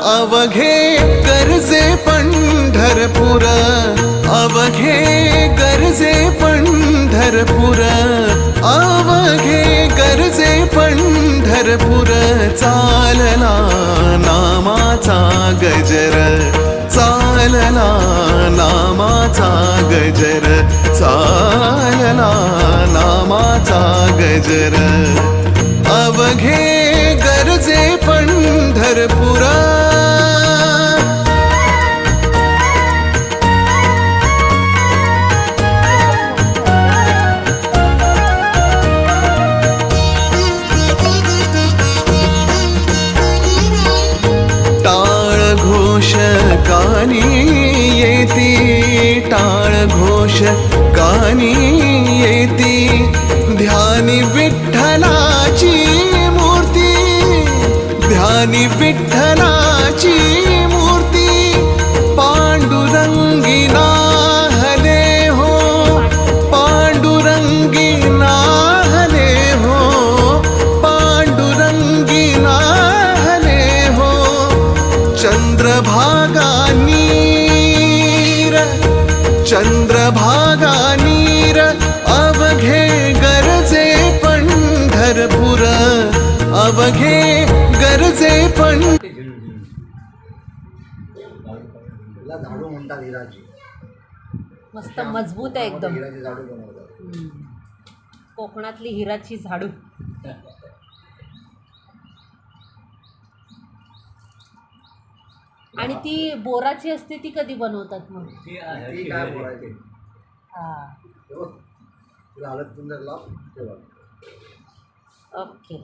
अवघे गरजे पंढरपूर, अवघे गरजे पंढरपूर, अवघे गरजे पंढरपूर. चालला नामाचा गजर, चालला नामाचा गजर, चालला नामाचा गजर. अवघे गरजे पंढरपूर. टाळ घोष कानी येती, टाळ घोष कानी येती. ध्यानी विठ्ठलाची मूर्ती, ध्यानी विठ्ठलाची मूर्ती. पांडुरंगी नाहले हो, पांडुरंगी नाहले हो, पांडुरंगी नाहले हो. चंद्रभागा नीर, चंद्रभागा नीर. अवघे गरजे पंढरपूर, अवघे गरजे झाडू म्हणतात हिराची. मस्त मजबूत आहे एकदम. हिराची झाडू बनवतात. कोकणातली हिराची झाडू. आणि ती बोराची असते ती कधी बनवतात मग? ती काय बोलायची? हा तुला हालत सुंदर लाव. ओके.